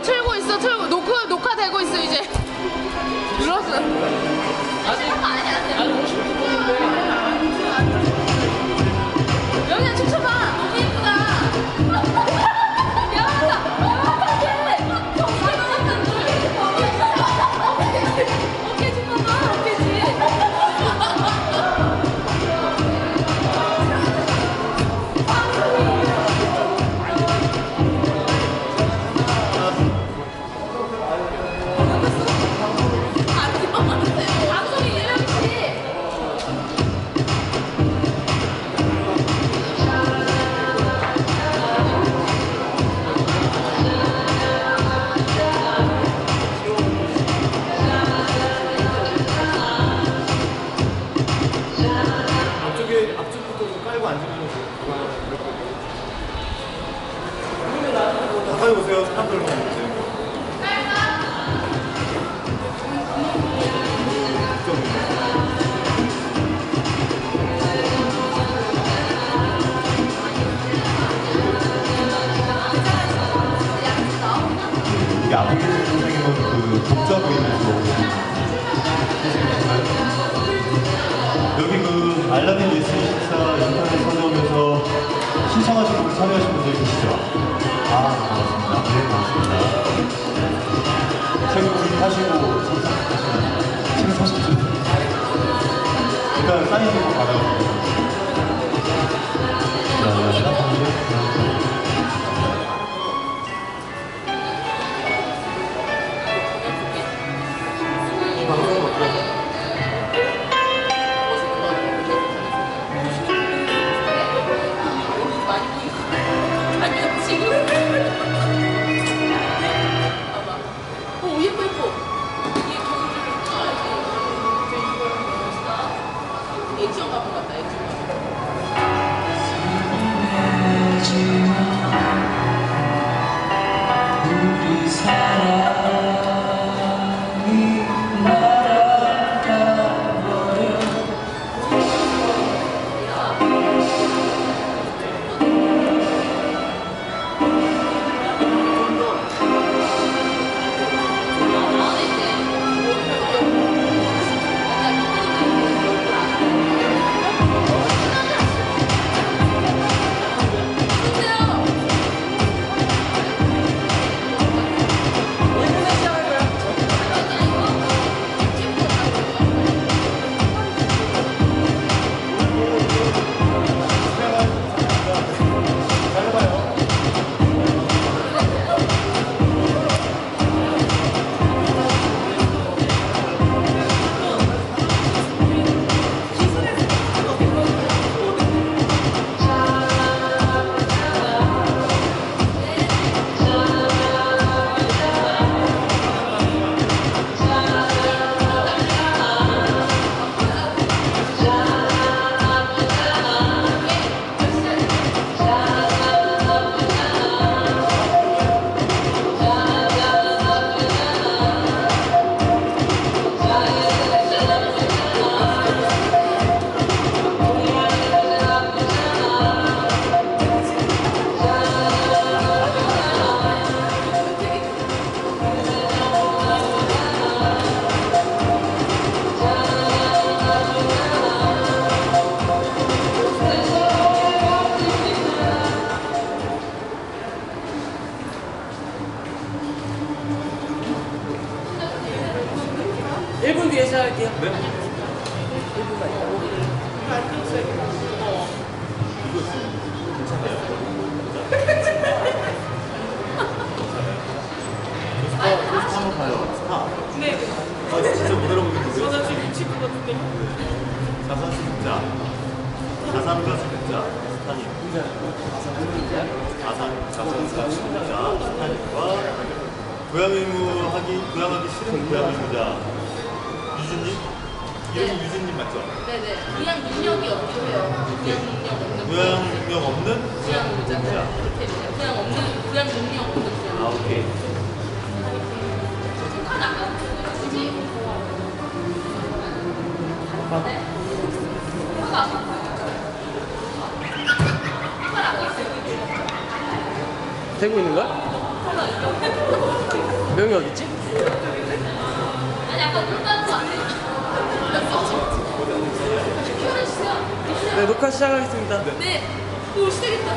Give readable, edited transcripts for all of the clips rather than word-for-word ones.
틀고 있어, 틀고. 녹화되고 있어, 이제. 눌렀어. 여기가 춤춰봐. 너무 예쁘다. 어깨 좀 봐봐, 어깨지. 앞쪽부터 좀 깔고 앉으면 가까이 오세요. 사람들 보세요. 이게 아버지 선생님은 그 독자 부인에서 여기 그 알라딘 예술 식사 인터넷 찾아오면서 신청하신 분 참여하신 분들 계시죠? 아, 반갑습니다. 네, 반갑습니다. 책 구입하시고 참석하시면 책 사십시오. 일단 사인 좀 받아가지고. 이 방송은 어때요? 뒤에 시작할게요. 네? 1분만 있다. 스타 한번 봐요. 스타. 네. 진짜 못 알아보겠는데요? 나 지금 미칠 것 같은데. 자산 수급자. 자산가 수급자. 스타님. 자산가 수급자. 스타님과 고향 의무하기 싫은 고향 의무자. 유진님? 이름이 네. 유진님 맞죠? 네네. 그냥 능력이 없고요. 그냥 능력 없는. 고향 능력 없는 고향 의무자. 이렇게 돼요. 그냥 없는, 그냥 능력 없는 고향. 아, 오케이. 하나. 그치? 네. 하나. 되고 있는 거야? 명이 어딨지? 아니 아까 물어봤는 거 아니에요? 네, 녹화 시작하겠습니다. 네. 오 시작했다.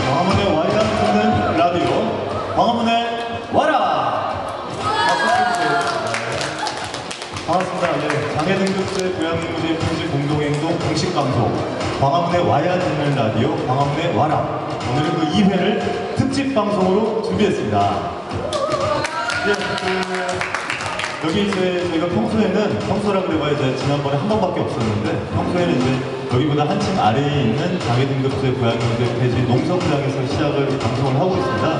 광화문에 와야 듣는 라디오 광화문에 와라! 반갑습니다. 네, 장애 등급제 고양이 무대 표지 공동행동 공식 방송 광화문에 와야 듣는 라디오 광화문에 와라. 오늘은 그 2회를 특집 방송으로 준비했습니다. 여기 이제 저희가 평소라 그래봐야 이제 지난번에 한 번밖에 없었는데 평소에는 이제 여기보다 한층 아래에 있는 장애 등급제 고양이 무대 폐지 농성장에서 시작을 방송을 하고 있습니다.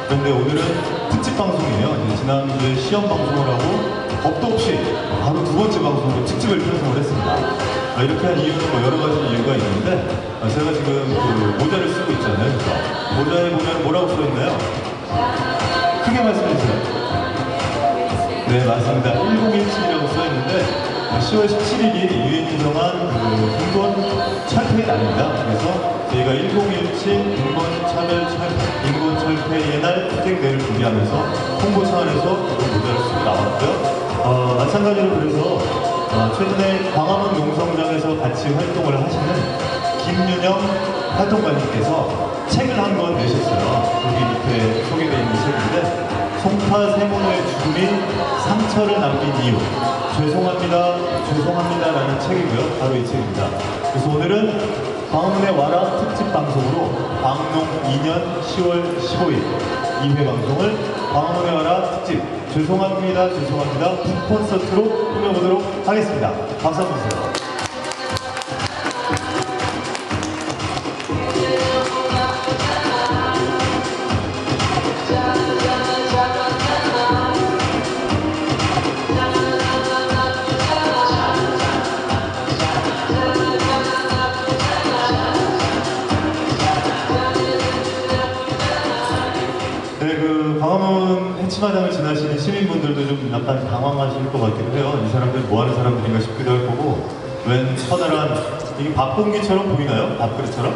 그런데 오늘은 특집 방송이에요. 이제 지난주에 시험 방송을 하고 겁도 없이 바로 두 번째 방송으로 특집을 편성을 했습니다. 이렇게 한 이유는 뭐 여러 가지 이유가 있는데 제가 지금 그 모자를 쓰고 있잖아요. 모자에 보면 뭐라고 써있나요? 크게 말씀해 주세요. 네, 맞습니다. 1017이라고 써있는데 10월 17일이 유엔이 정한 인권 철폐의 날입니다. 그래서 저희가 1017 인권 철폐의 날 투쟁대회를 준비하면서 홍보 차원에서 모자를 쓰고 나왔고요. 마찬가지로 그래서 최근에 광화문 농성장에서 같이 활동을 하시는 김윤영 활동가님께서 책을 한 권 내셨어요. 여기 밑에 소개되어 있는 책인데 송파 세모노의 죽음이 상처를 남긴 이유 죄송합니다라는 책이고요. 바로 이 책입니다. 그래서 오늘은 광화문에 와라 특집 방송으로 광농 2년 10월 15일 2회 방송을 광화문에 와라 특집 죄송합니다 북콘서트로 꾸며보도록 하겠습니다. 박수 한번 주세요. 네, 그 광화문 해치마당을 지나시는 시민분들도 좀 약간 당황하실 것 같기도 해요. 이 사람들 뭐 하는 사람들인가 싶기도 할 거고, 웬 커다란 이게 밥공기처럼 보이나요? 밥그릇처럼?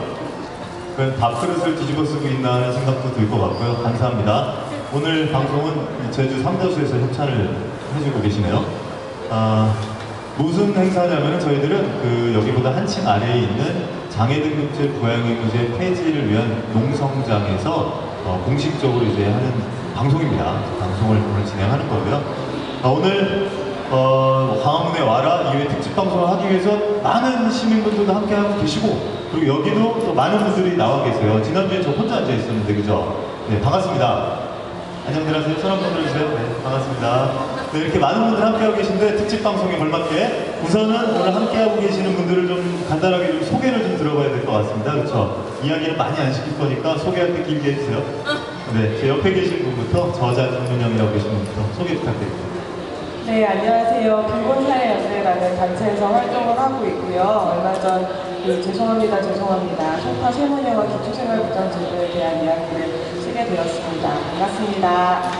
웬 밥그릇을 뒤집어 쓰고 있나 하는 생각도 들 것 같고요. 감사합니다. 오늘 방송은 제주 삼도수에서 협찬을 해주고 계시네요. 무슨 행사냐면은 저희들은 그 여기보다 한층 아래에 있는 장애 등급제 고양이 무제 폐지를 위한 농성장에서 공식적으로 이제 하는 방송입니다. 방송을 오늘 진행하는 거고요. 오늘 광화문에 와라 2회 특집 방송을 하기 위해서 많은 시민분들도 함께하고 계시고 그리고 여기도 또 많은 분들이 나와 계세요. 지난주에 저 혼자 앉아 있었는데 그죠? 네, 반갑습니다. 안녕들 하세요. 손 한번 들어주세요. 네, 반갑습니다. 네, 이렇게 많은 분들 함께하고 계신데 특집 방송에 걸맞게 우선은 오늘 함께하고 계시는 분들을 좀 간단하게 좀 소개를 좀 들어봐야 될 것 같습니다. 그렇죠? 이야기를 많이 안 시킬 거니까 소개할 때 길게 해주세요. 네, 제 옆에 계신 분부터 저자 김윤영이라고 계신 분부터 소개 부탁드립니다. 네, 안녕하세요. 빈곤사회연대라는 단체에서 활동을 하고 있고요. 얼마 전 죄송합니다. 송파 세모녀와 기초생활보장 제도에 대한 이야기를 쓰게 되었습니다. 반갑습니다.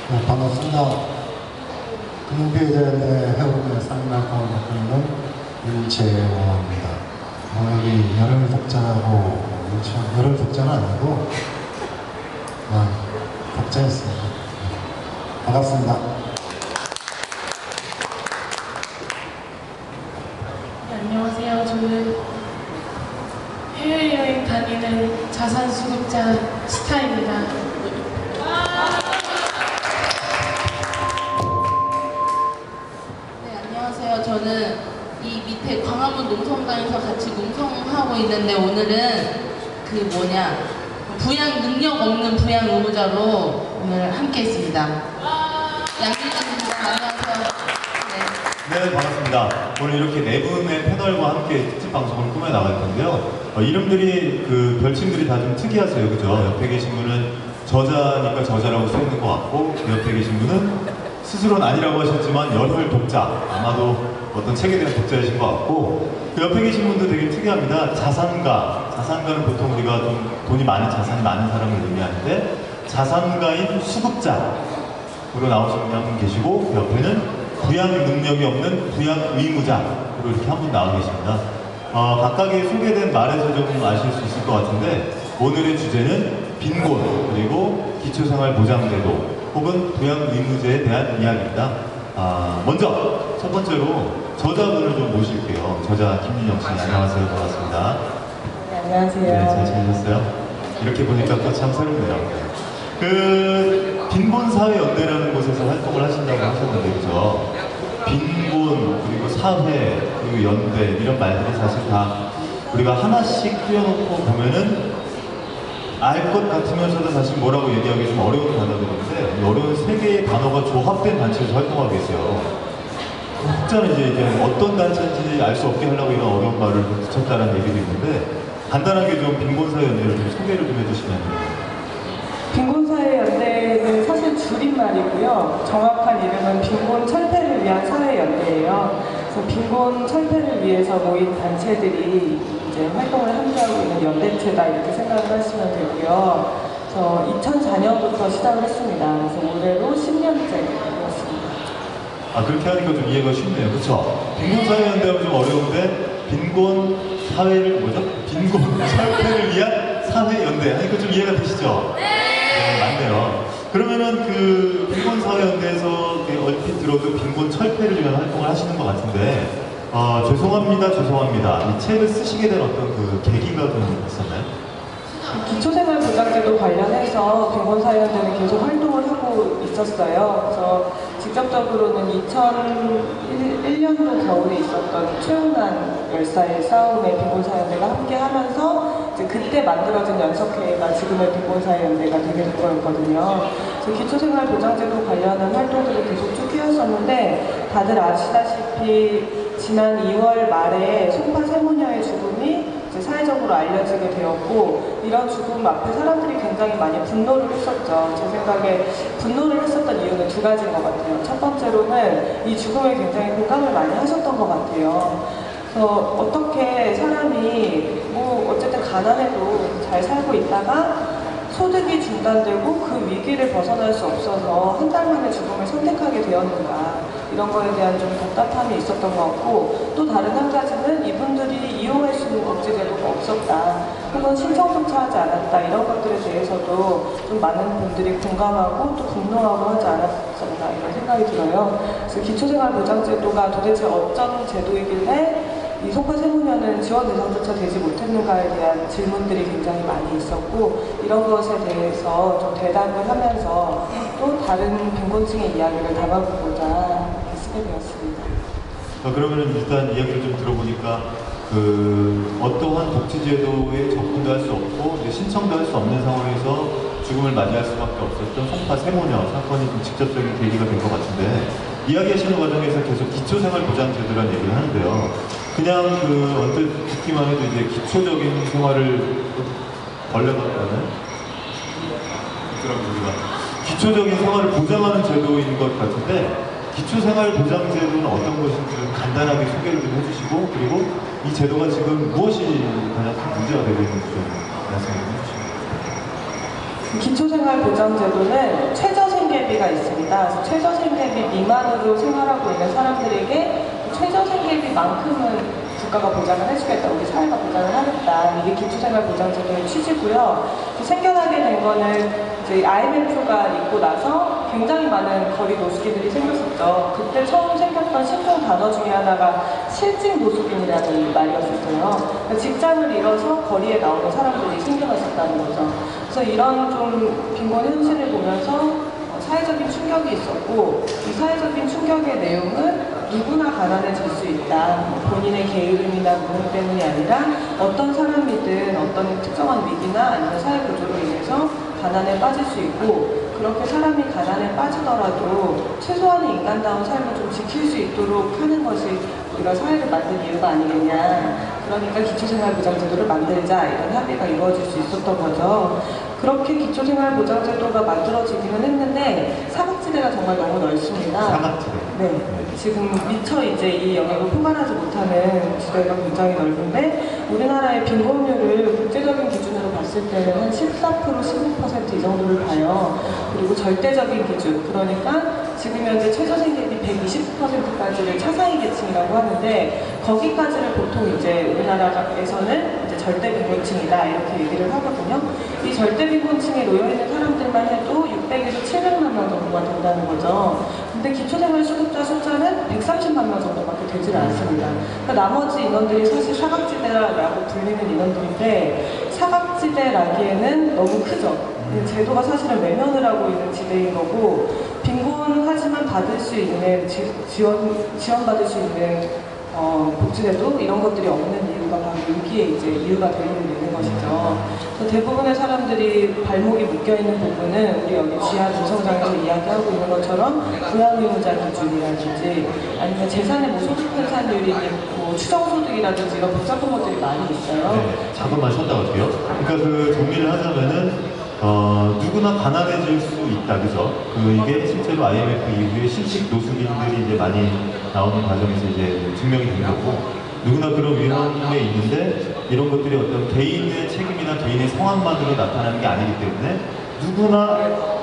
네, 반갑습니다. 금융비대연대 해운대 상임활동을 맡고 있는 윤재호입니다. 여기 열혈 독자라고, 열혈 독자는 아니고, 독자였습니다. 반갑습니다. 네, 안녕하세요. 저는 해외여행 다니는 자산수급자 스타입니다. 네, 안녕하세요. 저는 이 밑에 광화문 농성장에서 같이 농성하고 있는데 오늘은 부양 능력 없는 부양 의무자로 오늘 함께 했습니다. 양길진입니다. 안녕하세요. 네, 반갑습니다. 오늘 이렇게 네 분의 패널과 함께 특집 방송을 꾸며 나갈 텐데요. 이름들이 그 별칭들이 다 좀 특이하세요, 그죠? 옆에 계신 분은 저자니까 저자라고 써 있는 것 같고, 옆에 계신 분은 스스로는 아니라고 하셨지만 열혈 독자, 아마도 어떤 책에 대한 독자이신 것 같고, 그 옆에 계신 분도 되게 특이합니다. 자산가는 보통 우리가 좀 돈이 많은, 자산이 많은 사람을 의미하는데, 자산가인 수급자로 나오신 분 계시고, 그 옆에는 부양 능력이 없는 부양 의무자로 이렇게 한 분 나와 계십니다. 각각의 소개된 말에서 좀 아실 수 있을 것 같은데, 오늘의 주제는 빈곤, 그리고 기초생활보장제도, 혹은 부양의무제에 대한 이야기입니다. 먼저 첫 번째로 저자분을 좀 모실게요. 저자 김민영 씨, 안녕하세요. 반갑습니다. 네, 안녕하세요. 네, 잘 지내셨어요? 이렇게 보니까 또 참 새롭네요. 그 빈곤사회연대라는 곳에서 활동을 하신다고 하셨는데, 그죠? 빈곤, 그리고 사회, 그리고 연대, 이런 말들이 사실 다 우리가 하나씩 띄워놓고 보면은 알 것 같으면서도 사실 뭐라고 얘기하기 좀 어려운 단어들인데, 이 어려운 세 개의 단어가 조합된 단체에서 활동하고 계세요. 혹자는 이제 어떤 단체인지 알 수 없게 하려고 이런 어려운 말을 붙였다는 얘기도 있는데, 간단하게 좀 빈곤사회연대를 좀 소개를 좀 해주시면. 빈곤사회연대는 사실 줄임말이고요. 정확한 이름은 빈곤 철폐를 위한 사회연대예요. 그래서 빈곤 철폐를 위해서 모인 단체들이 이제 활동을 함께하고 있는 연대체다, 이렇게 생각을 하시면 되고요. 그래서 2004년부터 시작을 했습니다. 그래서 올해로 10년째 되었습니다. 그렇게 하니까 좀 이해가 쉽네요. 그렇죠? 빈곤사회연대하면 좀 어려운데, 빈곤사회를 뭐죠? 빈곤 철폐를 위한 사회연대 하니까 좀 이해가 되시죠? 네, 맞네요. 그러면은 그 빈곤사회연대에서 얼핏 들어도 빈곤 철폐를 위한 활동을 하시는 것 같은데, 죄송합니다. 이 책을 쓰시게 된 어떤 그 계기가 좀 있었나요? 기초생활보장제도 관련해서 빈곤사회연대는 계속 활동을 하고 있었어요. 그래서 직접적으로는 2001년도 겨울에 있었던 최운한 열사의 싸움에 빈곤사회연대가 함께 하면서 이제 그때 만들어진 연석회의가 지금의 빈곤사회연대가 되게 된 거였거든요. 그래서 기초생활보장제도 관련한 활동들을 계속 쭉 해왔었는데, 다들 아시다시피 지난 2월 말에 송파 세모녀의 죽음이 이제 사회적으로 알려지게 되었고, 이런 죽음 앞에 사람들이 굉장히 많이 분노를 했었죠. 제 생각에 분노를 했었던 이유는 두 가지인 것 같아요. 첫 번째로는 이 죽음에 굉장히 공감을 많이 하셨던 것 같아요. 그래서 어떻게 사람이 어쨌든 가난해도 잘 살고 있다가 소득이 중단되고 그 위기를 벗어날 수 없어서 한 달 만에 죽음을 선택하게 되었는가, 이런 거에 대한 좀 답답함이 있었던 것 같고, 또 다른 한 가지는 이분들이 이용할 수 있는 복지제도가 없었다, 혹은 신청조차 하지 않았다, 이런 것들에 대해서도 좀 많은 분들이 공감하고 또 분노하고 하지 않았었나, 이런 생각이 들어요. 그래서 기초생활보장제도가 도대체 어떤 제도이길래 이 송파 세모녀는 지원 대상조차 되지 못했는가에 대한 질문들이 굉장히 많이 있었고, 이런 것에 대해서 좀 대답을 하면서 또 다른 빈곤층의 이야기를 담아보고자 이렇게 쓰게 되었습니다. 그러면 일단 이야기를 좀 들어보니까 어떠한 복지제도에 접근도 할 수 없고 이제 신청도 할 수 없는 상황에서 죽음을 맞이할 수밖에 없었던 송파 세모녀 사건이 좀 직접적인 계기가 된 것 같은데, 이야기하시는 과정에서 계속 기초생활보장제도라는 얘기를 하는데요. 그냥 언뜻 듣기만 해도 이제 기초적인 생활을 벌려봤다는 기초적인 생활을 보장하는 제도인 것 같은데, 기초생활보장제도는 어떤 것인지 좀 간단하게 소개를 좀 해주시고, 그리고 이 제도가 지금 무엇이 가장 큰 문제가 되고 있는지 좀 말씀해 주시죠. 기초생활보장제도는 최저생계비가 있습니다. 그래서 최저생계비 미만으로 생활하고 있는 사람들에게 최저생계비만큼은 국가가 보장을 해주겠다, 우리 사회가 보장을 하겠다, 이게 기초생활보장제도의 취지고요. 생겨나게 된 거는 이제 IMF가 있고 나서 굉장히 많은 거리 노숙인들이 생겼었죠. 그때 처음 생겼던 신종 단어 중에 하나가 실직 노숙인이라는 말이었었어요. 그러니까 직장을 잃어서 거리에 나오는 사람들이 생겨났었다는 거죠. 그래서 이런 좀 빈곤 현실을 보면서 사회적인 충격이 있었고, 이 사회적인 충격의 내용은 누구나 가난해질 수 있다, 본인의 게으름이나 무능 때문이 아니라 어떤 사람이든 어떤 특정한 위기나 아니면 사회 구조로 인해서 가난에 빠질 수 있고, 그렇게 사람이 가난에 빠지더라도 최소한의 인간다운 삶을 좀 지킬 수 있도록 하는 것이 우리가 사회를 만든 이유가 아니겠냐. 그러니까 기초생활보장제도를 만들자, 이런 합의가 이루어질 수 있었던 거죠. 그렇게 기초생활보장제도가 만들어지기는 했는데 사각지대가 정말 너무 넓습니다. 사각지대. 네. 지금 미처 이제 이 영역을 포괄하지 못하는 지대가 굉장히 넓은데 우리나라의 빈곤율을 국제적인 기준으로 봤을 때는 한 14%, 15% 이 정도를 봐요. 그리고 절대적인 기준, 그러니까 지금 현재 최저생계비 120%까지를 차상위 계층이라고 하는데 거기까지를 보통 이제 우리나라에서는 이제 절대빈곤층이다 이렇게 얘기를 하거든요. 이 절대빈곤층에 놓여있는 사람들만 해도 600에서 700만 명 정도가 된다는 거죠. 근데 기초생활수급자 숫자는 130만 명 정도밖에 되질 않습니다. 그러니까 나머지 인원들이 사실 사각지대라고 불리는 인원들인데 사각지대라기에는 너무 크죠. 제도가 사실은 외면을 하고 있는 지대인 거고 빈곤하지만 받을 수 있는 지원받을 수 있는 복지제도 이런 것들이 없는 이유가 바로 여기에 이제 이유가 되고 있는 것이죠. 그래서 대부분의 사람들이 발목이 묶여있는 부분은 우리 여기 지하 노성장에서 이야기하고 있는 것처럼 부양의무자 기준이라든지 아니면 재산의 뭐 소득 분산율이 뭐 추정소득이라든지 이런 복잡한 것들이 많이 있어요. 네, 잠깐만 쉬었다 갈게요. 그러니까 그 정리를 하자면은 누구나 가난해질 수 있다, 그죠? 이게 실제로 IMF 이후에 실직 노숙인들이 이제 많이 나오는 과정에서 이제 증명이 된 거고, 누구나 그런 위험에 있는데, 이런 것들이 어떤 개인의 책임이나 개인의 상황만으로 나타나는 게 아니기 때문에, 누구나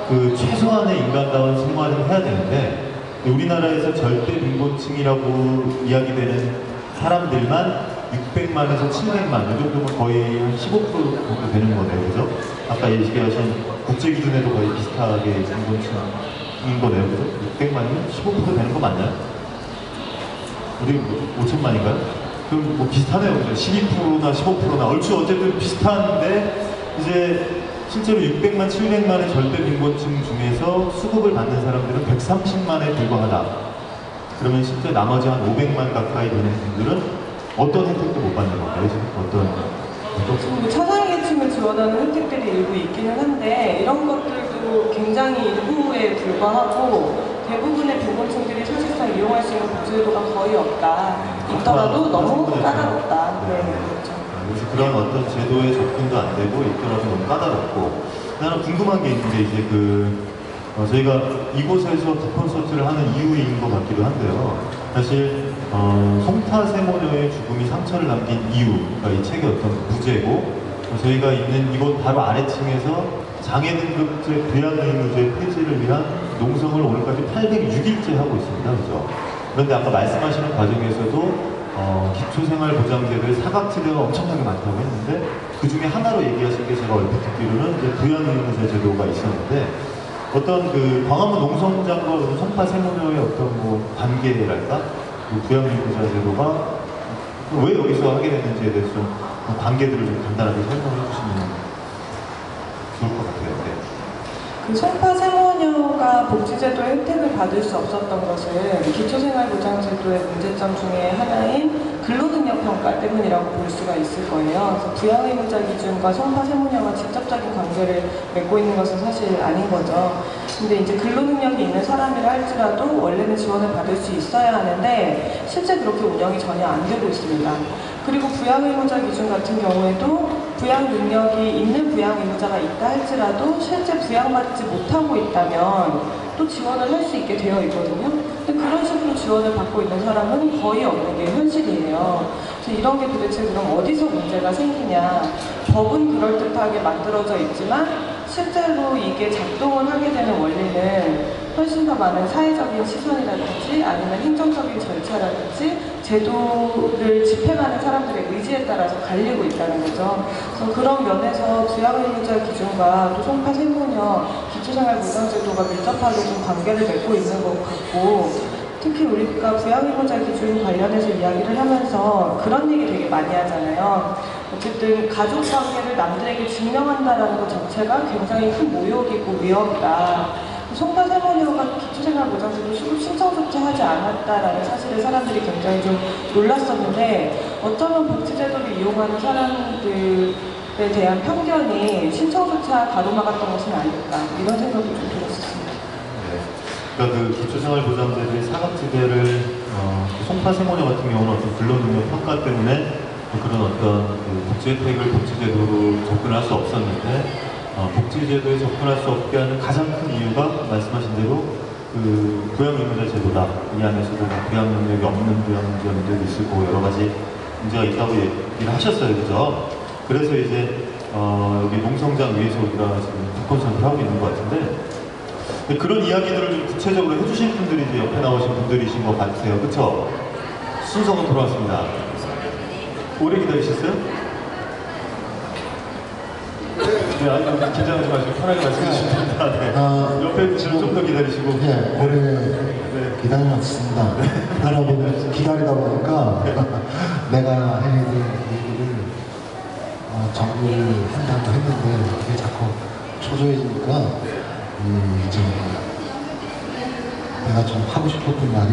그 최소한의 인간다운 생활을 해야 되는데, 우리나라에서 절대 빈곤층이라고 이야기되는 사람들만 600만에서 700만, 이 정도면 거의 한 15% 정도 되는 거네요, 그죠? 아까 얘기하신 국제 기준에도 거의 비슷하게 빈곤층인 거네요, 그죠? 600만이면 15% 되는 거 맞나요? 우리 5천만인가요? 그럼 뭐 비슷하네요, 그죠? 12%나 15%나 얼추 어쨌든 비슷한데 이제 실제로 600만, 700만의 절대 빈곤층 중에서 수급을 받는 사람들은 130만에 불과하다. 그러면 실제 나머지 한 500만 가까이 되는 분들은 어떤 혜택도 못 받는 건가요? 지금 지금 차상위 계층을 지원하는 혜택들이 일부 있기는 한데 이런 것들도 굉장히 일부에 불과하고 대부분의 빈곤층들이 사실상 이용할 수 있는 복지제도가 거의 없다. 있더라도 너무 까다롭다. 네, 그렇죠. 그래서 그런 어떤 제도에 접근도 안 되고 있더라도 너무 까다롭고 나는 궁금한 게 있는데 이제 저희가 이곳에서 콘서트를 하는 이유인 것 같기도 한데요. 사실 송파세모녀의 죽음이 상처를 남긴 이유가 이 책의 어떤 부제고 저희가 있는 이곳 바로 아래층에서 장애등급제 부양의무제 폐지를 위한 농성을 오늘까지 806일째 하고 있습니다. 그죠? 그런데 아까 말씀하시는 과정에서도 기초생활보장제도의 사각지대가 엄청나게 많다고 했는데 그 중에 하나로 얘기하신 게 제가 얼핏 듣기로는 이제 부양의무제 제도가 있었는데 어떤 그 광화문 농성장과 송파세모녀의 어떤 뭐 관계랄까? 그 부양의무자 제도가 왜 여기서 하게 됐는지에 대해서 좀 관계들을 좀 간단하게 설명해 주시면 좋을 것 같아요. 네. 그 송파세모녀가 복지제도의 혜택을 받을 수 없었던 것은 기초생활보장제도의 문제점 중에 하나인 근로능력평가 때문이라고 볼 수가 있을 거예요. 그래서 부양의무자 기준과 송파세모녀가 직접적인 관계를 맺고 있는 것은 사실 아닌 거죠. 근데 이제 근로능력이 있는 사람이라 할지라도 원래는 지원을 받을 수 있어야 하는데 실제 그렇게 운영이 전혀 안 되고 있습니다. 그리고 부양의무자 기준 같은 경우에도 부양 능력이 있는 부양의무자가 있다 할지라도 실제 부양받지 못하고 있다면 또 지원을 할 수 있게 되어 있거든요. 근데 그런 식으로 지원을 받고 있는 사람은 거의 없는 게 현실이에요. 그래서 이런 게 도대체 그럼 어디서 문제가 생기냐. 법은 그럴듯하게 만들어져 있지만 실제로 이게 작동을 하게 되는 원리는 훨씬 더 많은 사회적인 시선이라든지 아니면 행정적인 절차라든지 제도를 집행하는 사람들의 의지에 따라서 갈리고 있다는 거죠. 그래서 그런 면에서 부양의무자 기준과 또 송파세모녀 기초생활보장제도가 밀접하게 좀 관계를 맺고 있는 것 같고 특히 우리가 부양의무자 기준 관련해서 이야기를 하면서 그런 얘기 되게 많이 하잖아요. 어쨌든 가족관계를 남들에게 증명한다는 것 자체가 굉장히 큰 모욕이고 위협이다. 송파세모녀가 기초생활보장제도 수급 신청조차 하지 않았다라는 사실을 사람들이 굉장히 좀 놀랐었는데 어쩌면 복지제도를 이용하는 사람들에 대한 편견이 신청조차 가로막았던 것은 아닐까 이런 생각도 좀 들었었습니다. 네. 그러니까 그 기초생활보장제도의 사각지대를 송파세모녀 같은 경우는 어떤 근로능력 평가 때문에 그런 어떤 그 복지 혜택을 복지제도로 접근할 수 없었는데 복지제도에 접근할 수 없게 하는 가장 큰 이유가 말씀하신 대로 그 부양의무자 제도다. 이 안에서도 부양 능력이 없는 부양자분들도 있을 거고 여러 가지 문제가 있다고 얘기를 하셨어요, 그죠? 그래서 이제 여기 농성장 위에서 우리가 지금 특권 선택하고 있는 것 같은데 그런 이야기들을 좀 구체적으로 해주실 분들이 이제 옆에 나오신 분들이신 것 같아요, 그쵸? 순서가 돌아왔습니다. 오래 기다리셨어요? 네, 아니, 긴장하지 마시고 편하게 말씀해 주시면 됩니다. 네. 옆에 분들은 좀 더 기다리시고. 예, 오래 기다려왔습니다. 기다리다 보니까 내가 해야 될 얘기를 정리를 한다고 했는데 그게 자꾸 초조해지니까 좀 내가 좀 하고 싶었던 말이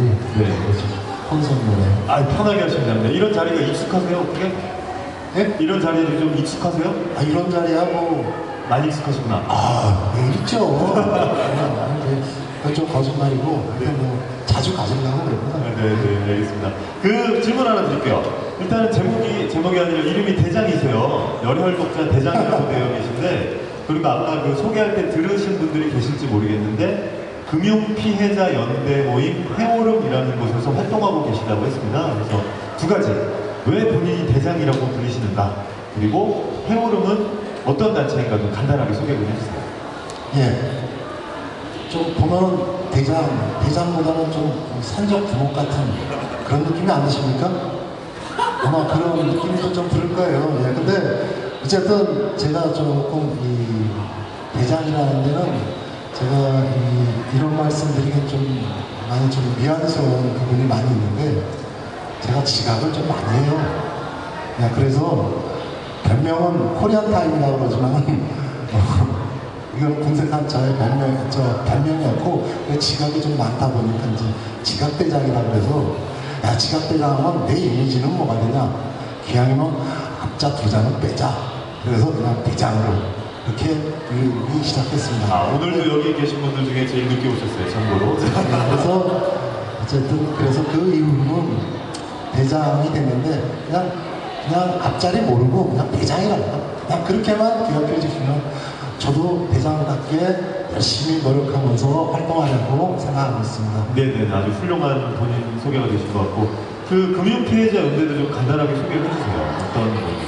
혼선 노래. 아, 편하게 하시면 됩니다. 이런 자리가 익숙하세요, 어떻게? 예? 이런 자리도 좀 익숙하세요? 아, 이런 자리하고 많이 익숙하시구나. 네, 있죠. 그건 좀 거짓말이고 그냥 뭐 자주 가지려고 그랬구나. 네, 알겠습니다. 그 질문 하나 드릴게요. 일단은 제목이 아니라 이름이 대장이세요. 열혈 독자 대장이라고 되어 계신데, 그리고 아까 그 소개할 때 들으신 분들이 계실지 모르겠는데, 금융피해자 연대 모임 해오름이라는 곳에서 활동하고 계시다고 했습니다. 그래서 두 가지. 왜 본인이 대장이라고 불리시는가? 그리고 해오름은 어떤 단체인가 좀 간단하게 소개 좀 해주세요. 예. 좀 보면은 대장보다는 좀 산적 두목 같은 그런 느낌이 안 드십니까? 아마 그런 느낌도 좀 들을 거예요. 예. 근데 어쨌든 제가 조금 이 대장이라는 데는 제가 이런 말씀 드리긴 좀 많이 좀 미안스러운 부분이 많이 있는데 제가 지각을 좀 많이 해요. 예. 그래서 별명은 코리안 타임이라고 그러지만 이건 궁색한 저의 별명이었고 지각이 좀 많다 보니까 이제 지각대장이라고 그래서 야 지각대장하면 내 이미지는 뭐가 되냐 기왕이면 앞자 두 장은 빼자 그래서 그냥 대장으로 그렇게 이루기 시작했습니다. 아, 오늘도 여기 계신 분들 중에 제일 늦게 오셨어요, 참고로. 그래서 어쨌든 그래서 그 이후로는 대장이 됐는데 그냥 앞자리 모르고 그냥 대장이라고 그냥 그렇게만 기억해 주시면 저도 대장답게 열심히 노력하면서 활동하려고 생각하고 있습니다. 네네, 아주 훌륭한 본인 소개가 되신 것 같고, 그 금융피해자 연대도 좀 간단하게 소개해 주세요. 어떤 건가요?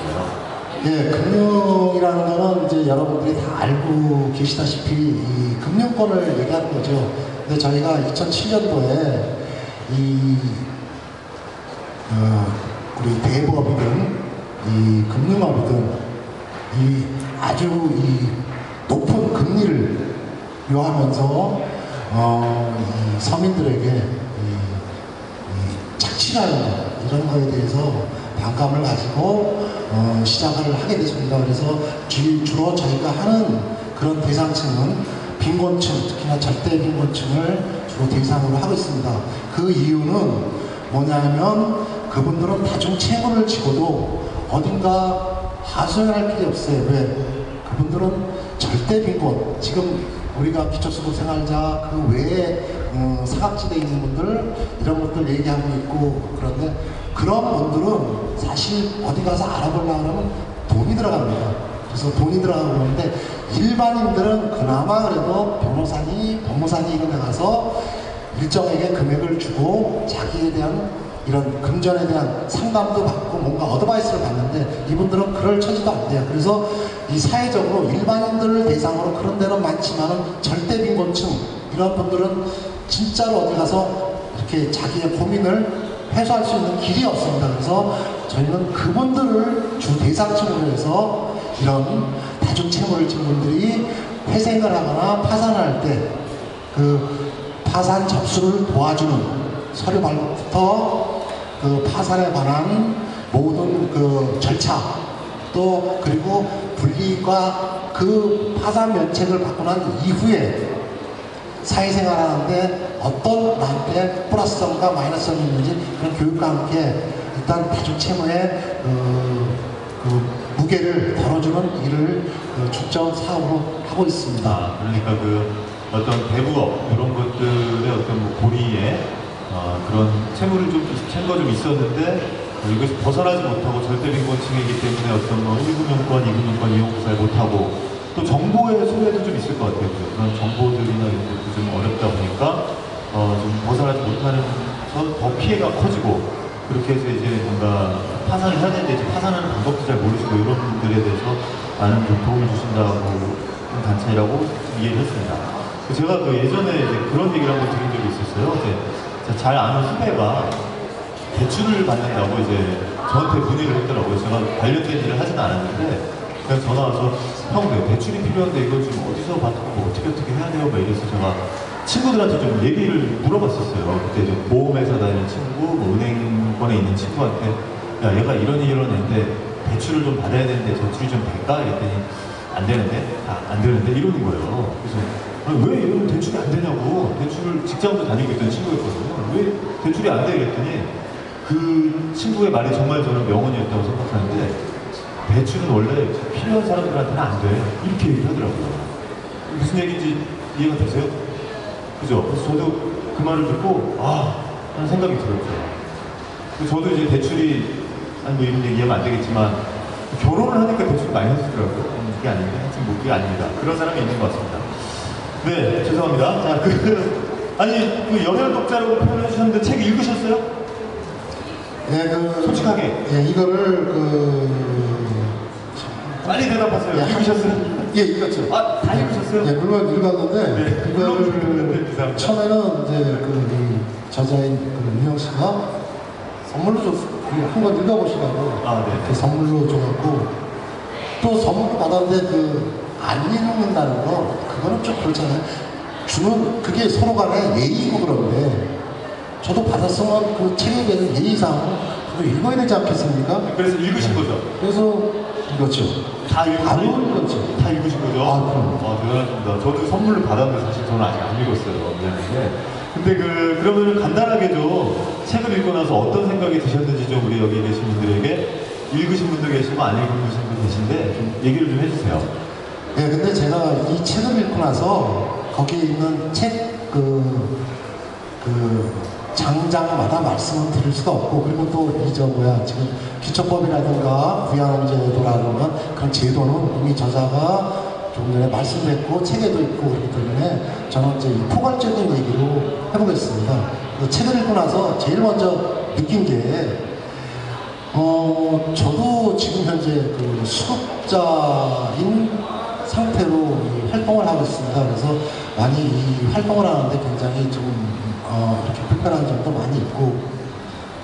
예, 금융이라는 거는 이제 여러분들이 다 알고 계시다시피 이 금융권을 얘기하는 거죠. 근데 저희가 2007년도에 우리 대법이든 이 금융업이든 이 아주 높은 금리를 요하면서 이 서민들에게 착취라는 것 이런 거에 대해서 반감을 가지고 시작을 하게 됐습니다. 그래서 주로 저희가 하는 그런 대상층은 빈곤층, 특히나 절대 빈곤층을 주로 대상으로 하고 있습니다. 그 이유는 뭐냐면 그분들은 다중 채무를 지고도 어딘가 하소연할 필요 없어요. 왜? 그분들은 절대 빈곤, 지금 우리가 기초수급 생활자 그 외에 사각지대에 있는 분들 이런 것들 얘기하고 있고 그런데 그런 분들은 사실 어디 가서 알아보려고 하면 돈이 들어갑니다. 그래서 돈이 들어가고 그러는데 일반인들은 그나마 그래도 변호사니 법무사니 이런 데 가서 일정에게 금액을 주고 자기에 대한 이런 금전에 대한 상담도 받고 뭔가 어드바이스를 받는데 이분들은 그럴 처지도 안 돼요. 그래서 이 사회적으로 일반인들을 대상으로 그런 데는 많지만은 절대 빈곤층 이런 분들은 진짜로 어디 가서 이렇게 자기의 고민을 해소할 수 있는 길이 없습니다. 그래서 저희는 그분들을 주 대상층으로 해서 이런 다중채무를 진 분들이 회생을 하거나 파산할 때 그 파산 접수를 도와주는 서류 발부터 그 파산에 관한 모든 그 절차 또 그리고 분리과 그 파산 면책을 받고 난 이후에 사회생활 하는데 어떤 나한테 플러스성과 마이너스성이 있는지 그런 교육과 함께 일단 다중채무의 그 무게를 다뤄주는 일을 중점 사업으로 하고 있습니다. 아, 그러니까 그 어떤 대부업 이런 것들의 어떤 뭐 고리에 그런 채무가 좀 있었는데 이것이 벗어나지 못하고 절대 빈곤층이기 때문에 어떤 뭐 1금융권, 2금융권 이용 잘 못하고 또 정보의 소외도 좀 있을 것 같아요. 그런 정보들이나 이런 것도 좀 어렵다 보니까 좀 벗어나지 못하면서 더 피해가 커지고 그렇게 해서 이제 뭔가 파산을 해야 되는데 이제 파산하는 방법도 잘 모르시고 이런 분들에 대해서 많은 좀 도움을 주신다고 하는 단체라고 좀 이해를 했습니다. 제가 그 예전에 이제 그런 얘기를 한번 드린 적이 있었어요. 이제 제가 잘 아는 후배가 대출을 받는다고 이제 저한테 문의를 했더라고요. 제가 관련된 일을 하진 않았는데 그냥 전화 와서 형, 내 대출이 필요한데 이걸 좀 어디서 받고 뭐 어떻게 해야 돼요? 막 이래서 제가 친구들한테 좀 얘기를 물어봤었어요. 그때 좀 보험회사 다니는 친구, 뭐 은행권에 있는 친구한테 야, 얘가 이런 애인데 대출을 좀 받아야 되는데 대출이 좀 될까? 이랬더니 안 되는데? 안 되는데? 이러는 거예요. 그래서 왜 이런 대출이 안 되냐고 대출을 직장도 다니고 있던 친구였거든요. 왜 대출이 안 돼? 이랬더니 그 친구의 말이 정말 저는 명언이었다고 생각하는데 대출은 원래 필요한 사람들한테는 안 돼. 이렇게 얘기하더라고요. 무슨 얘기인지 이해가 되세요? 그죠? 그래서 저도 그 말을 듣고 하는 생각이 들었죠. 저도 이제 대출이 아니 뭐 이런 얘기하면 안 되겠지만 결혼을 하니까 대출을 많이 하시더라고요. 그게 아닌데 하여튼 뭐 그게 아닙니다. 그런 사람이 있는 것 같습니다. 네, 죄송합니다. 자, 아니 그 열혈 독자라고 표현해 주셨는데 책 읽으셨어요? 네, 솔직하게. 예, 이거를 빨리 대답하세요. 읽으셨어요? 예, 읽었죠. 다 읽으셨어요? 예, 물론 읽었는데 네, 물론 읽었는데 처음에는 이제 이 저자인 유영 씨가 선물로 줬어요. 한번 읽어보시라고 네. 이렇게 선물로 줘갖고 또 선물로 받았는데 안 읽는다는 거 그거는 좀 그렇잖아요. 주는 그게 서로 간에 예의고 그런데 저도 받았으면 그 책에 대한 예의상 저도 읽어야 되지 않겠습니까? 그래서 읽으신 거죠? 그래서 읽었죠. 다 읽었죠. 다 읽으신 거죠? 그럼. 대단하십니다. 저도 선물을 받았는데 사실 저는 아직 안 읽었어요. 미안한데. 근데 그러면 간단하게 좀 책을 읽고 나서 어떤 생각이 드셨는지 좀 우리 여기 계신 분들에게 읽으신 분도 계시고 안 읽으신 분도 계신데 좀 얘기를 좀 해주세요. 네, 근데 제가 이 책을 읽고 나서 거기에 있는 책 장장마다 말씀을 드릴 수가 없고 그리고 또 지금 기초법이라든가 부양제도라는 그런 제도는 이미 저자가 조금 전에 말씀했고 책에도 있고 그렇기 때문에 저는 이제 포괄적인 얘기로 해보겠습니다. 책을 읽고 나서 제일 먼저 느낀 게 저도 지금 현재 수급자인 상태로 활동을 하고 있습니다. 그래서 많이 이 활동을 하는데 굉장히 좀 이렇게 불편한 점도 많이 있고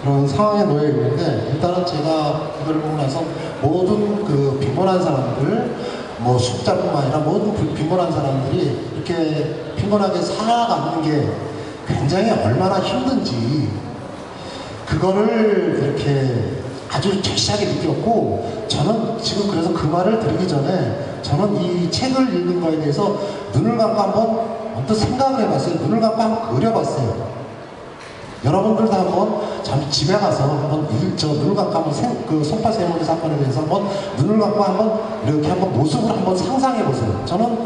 그런 상황에 놓여 있는데 일단은 제가 이걸 보고 나서 모든 빈곤한 사람들 뭐 수급자뿐만 아니라 모든 빈곤한 사람들이 이렇게 빈곤하게 살아가는 게 굉장히 얼마나 힘든지 그거를 이렇게 아주 절실하게 느꼈고 저는 지금 그래서 그 말을 드리기 전에 저는 이 책을 읽는 거에 대해서 눈을 감고 한번 언뜻 생각을 해봤어요. 눈을 감고 한번 그려봤어요. 여러분들도 한번 잠시 집에 가서 한번 눈을 감고 한번 손파 세모의 사건에 대해서 한번 눈을 감고 한번 이렇게 한번 모습을 한번 상상해 보세요. 저는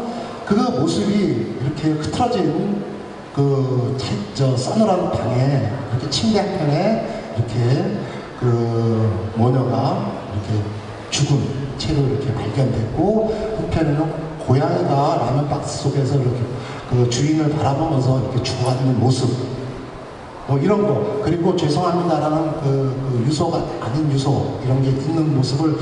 그 모습이 이렇게 흐트러진 서늘한 방에 이렇게 침대 한편에 이렇게 모녀가 이렇게 죽은 채로 이렇게 발견됐고 한편에는 고양이가 라면 박스 속에서 이렇게 주인을 바라보면서 이렇게 죽어가는 모습 뭐 이런 거 그리고 죄송합니다라는 유서가 아닌 유서 이런 게 있는 모습을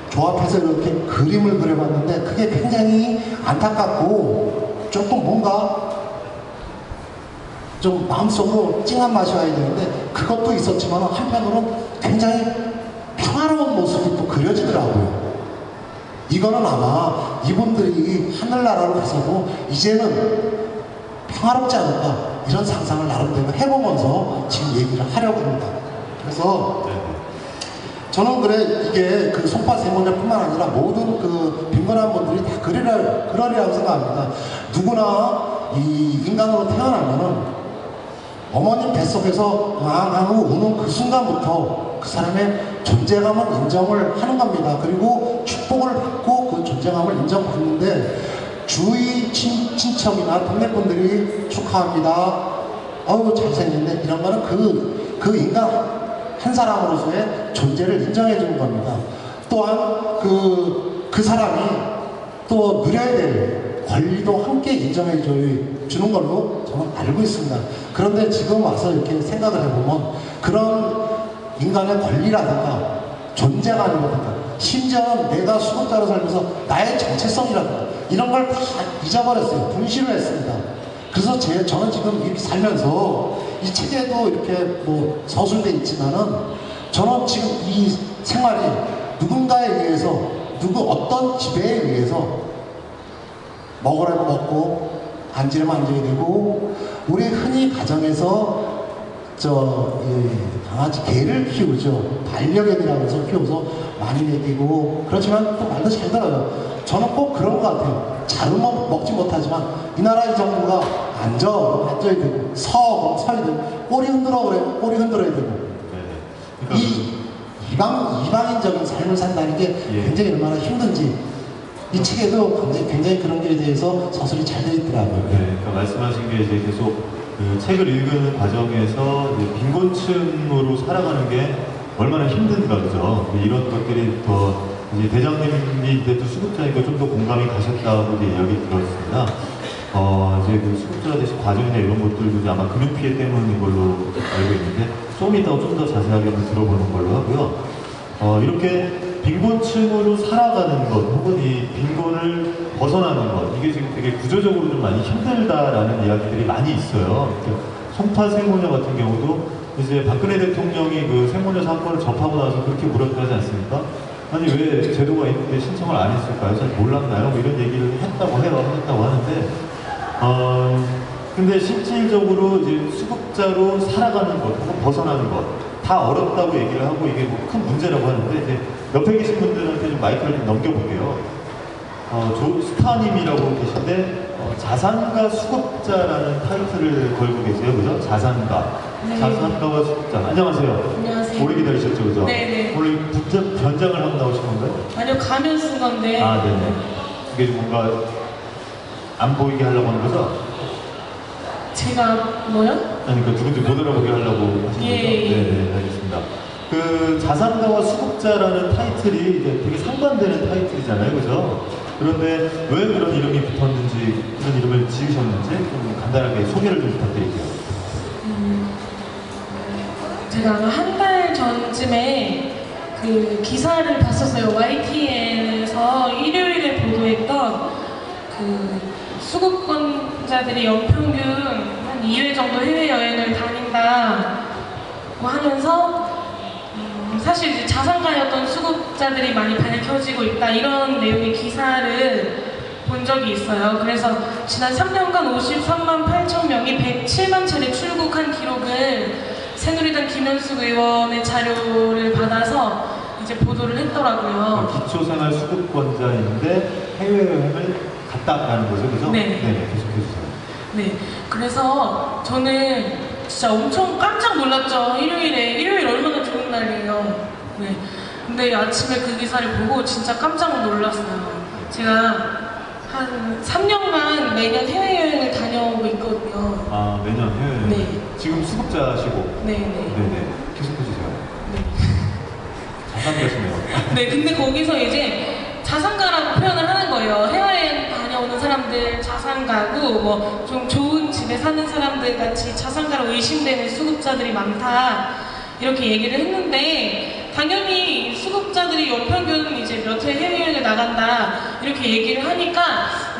조합해서 이렇게 그림을 그려봤는데 그게 굉장히 안타깝고 조금 뭔가 좀 마음속으로 찡한 맛이 와야 되는데 그것도 있었지만 한편으로는 굉장히 평화로운 모습이 또 그려지더라고요. 이거는 아마 이분들이 하늘나라로 가서도 이제는 평화롭지 않을까 이런 상상을 나름대로 해보면서 지금 얘기를 하려고 합니다. 그래서 저는 이게 손파 세모녀뿐만 아니라 모든 빈곤한 분들이 다 그러리라고 생각합니다. 누구나 이 인간으로 태어나면은 어머님 뱃속에서 앙앙 우는 그 순간부터 그 사람의 존재감을 인정을 하는 겁니다. 그리고 축복을 받고 그 존재감을 인정받는데 주위 친척이나 동네분들이 축하합니다. 어우 잘생겼네 이런 거는 그 인간 한 사람으로서의 존재를 인정해 주는 겁니다. 또한 그 사람이 또 누려야 될 권리도 함께 인정해 주는 걸로 저는 알고 있습니다. 그런데 지금 와서 이렇게 생각을 해보면 그런 인간의 권리라든가 존재가 아니거든요. 심지어는 내가 수급자로 살면서 나의 정체성이라든가 이런 걸 다 잊어버렸어요. 분실을 했습니다. 그래서 저는 지금 이렇게 살면서 이 책에도 이렇게 뭐 서술돼 있지만은 저는 지금 이 생활이 누군가에 의해서 어떤 지배에 의해서 먹으라면 먹고 앉으려면 앉아야 되고 우리 흔히 가정에서 강아지 개를 키우죠. 반려견이라고 해서 키워서 많이 먹이고 그렇지만 또 말도 잘 들어요. 저는 꼭 그런 것 같아요. 잘은 먹지 못하지만 이 나라 이 정부가 앉아야 되고 서야 되고 꼬리 흔들어 그래 꼬리 흔들어야 되고 이 이방인적인 삶을 산다는 게 굉장히 얼마나 힘든지 이 책에도 굉장히 그런 것에 대해서 서술이 잘 되어 있더라고요. 네, 그러니까 말씀하신 게 이제 계속 그 책을 읽는 과정에서 이제 빈곤층으로 살아가는 게 얼마나 힘든가 그죠? 이런 것들이 더 이제 대장님이 이제 또 수급자이고 좀 더 공감이 가셨다고 이제 이야기 들었습니다. 이제 그 수급자 대신 과정이나 이런 것들도 이제 아마 금융 피해 때문인 걸로 알고 있는데 좀 이따가 좀 더 자세하게 한번 들어보는 걸로 하고요. 이렇게 빈곤층으로 살아가는 것 혹은 이 빈곤을 벗어나는 것 이게 지금 되게 구조적으로 좀 많이 힘들다라는 이야기들이 많이 있어요. 송파 생모녀 같은 경우도 이제 박근혜 대통령이 그 생모녀 사건을 접하고 나서 그렇게 물었다지 않습니까? 아니 왜 제도가 있는데 신청을 안 했을까요? 잘 몰랐나요? 뭐 이런 얘기를 했다고 하는데 근데 실질적으로 이제 수급자로 살아가는 것 혹은 벗어나는 것 다 어렵다고 얘기를 하고 이게 뭐 큰 문제라고 하는데 이제 옆에 계신 분들한테 좀 마이크를 좀 넘겨볼게요. 조스타님이라고 계신데 자산가 수급자라는 타이틀을 걸고 계세요, 그죠? 자산가. 네. 자산가와 수급자. 안녕하세요. 안녕하세요. 오래 기다리셨죠, 그죠? 네네. 오늘 변장을 하고 나오신 건가요? 아니요, 가면 쓴 건데. 아, 네네. 이게 좀 뭔가 안 보이게 하려고 하는 거죠? 제가 뭐요? 아니, 그러니까 누군지 못 알아보게 하려고 하신 예, 거죠? 예. 네네, 알겠습니다. 그 자산가와 수급자라는 타이틀이 이제 되게 상반되는 타이틀이잖아요, 그죠? 그런데 왜 그런 이름이 붙었는지, 그런 이름을 지으셨는지 좀 간단하게 소개를 좀 부탁드릴게요. 제가 아마 한 달 전쯤에 그 기사를 봤었어요. YTN에서 일요일에 보도했던 그 수급권자들이 연평균 한 2회 정도 해외여행을 다닌다고 하면서 사실 이제 자산가였던 수급자들이 많이 밝혀지고 있다 이런 내용의 기사를 본 적이 있어요. 그래서 지난 3년간 53만 8천 명이 107만 차례 출국한 기록을 새누리당 김현숙 의원의 자료를 받아서 이제 보도를 했더라고요. 기초생활 수급권자인데 해외여행을 갔다라는 거죠, 그죠? 네. 네, 계속해주세요. 네, 그래서 저는 진짜 엄청 깜짝 놀랐죠. 일요일 얼마나 좋은 날이에요. 네. 근데 아침에 그 기사를 보고 진짜 깜짝 놀랐어요. 제가 한 3년간 매년 해외여행을 다녀오고 있거든요. 아, 매년 해외여행. 네. 지금 수급자시고. 네네. 네네. 계속해주세요. 네. 자산가시네요. 네, 근데 거기서 이제 자산가라고 표현을 하는 거예요. 해외여행 다녀오는 사람들 자산가고 뭐 좀 좋은 집에 사는 사람들 같이 자산가로 의심되는 수급자들이 많다 이렇게 얘기를 했는데 당연히 수급자들이 연평균 이제 몇 회 해외여행을 나간다 이렇게 얘기를 하니까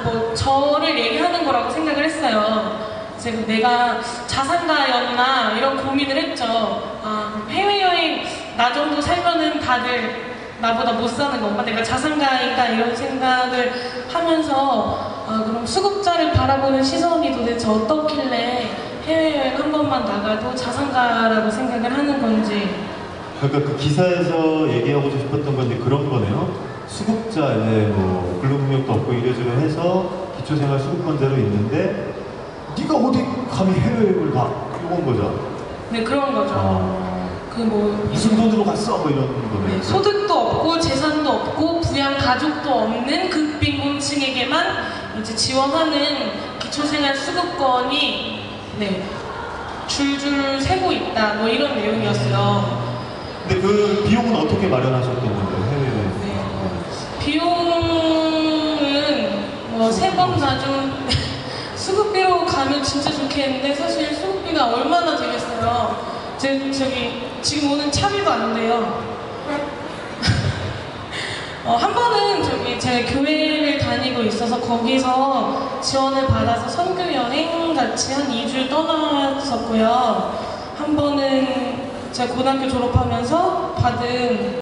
뭐 저를 얘기하는 거라고 생각을 했어요. 이제 내가 자산가였나 이런 고민을 했죠. 아, 해외여행 나 정도 살면은 다들 나보다 못 사는 건가? 내가 자산가인가? 이런 생각을 하면서 그럼 수급자를 바라보는 시선이 도대체 어떻길래 해외여행 한 번만 나가도 자산가라고 생각을 하는 건지. 그러니까 그 기사에서 얘기하고 싶었던 건 이제 그런 거네요. 수급자, 이제 뭐 근로능력도 없고 이래저래 해서 기초생활 수급권자로 있는데 네가 어디 감히 해외여행을 가? 이건 거죠. 네, 그런 거죠. 그 뭐 무슨 돈으로 갔어? 뭐 이런 거네요. 네, 소득도 없고 재산도 없고 부양 가족도 없는 극빈곤층에게만 이제 지원하는 기초생활 수급권이 네, 줄줄 새고 있다. 뭐 이런 내용이었어요. 근데 그 비용은 어떻게 마련하셨던 건가요? 해외여행. 네. 비용은 세 번 다 좀 수급비로 가면 진짜 좋겠는데 사실 수급비가 얼마나 되겠어요. 저기 지금 오는 차비도 안 돼요. 한 번은 제가 교회를 다니고 있어서 거기서 지원을 받아서 선교 여행 같이 한 2주 떠났었고요. 한 번은 제가 고등학교 졸업하면서 받은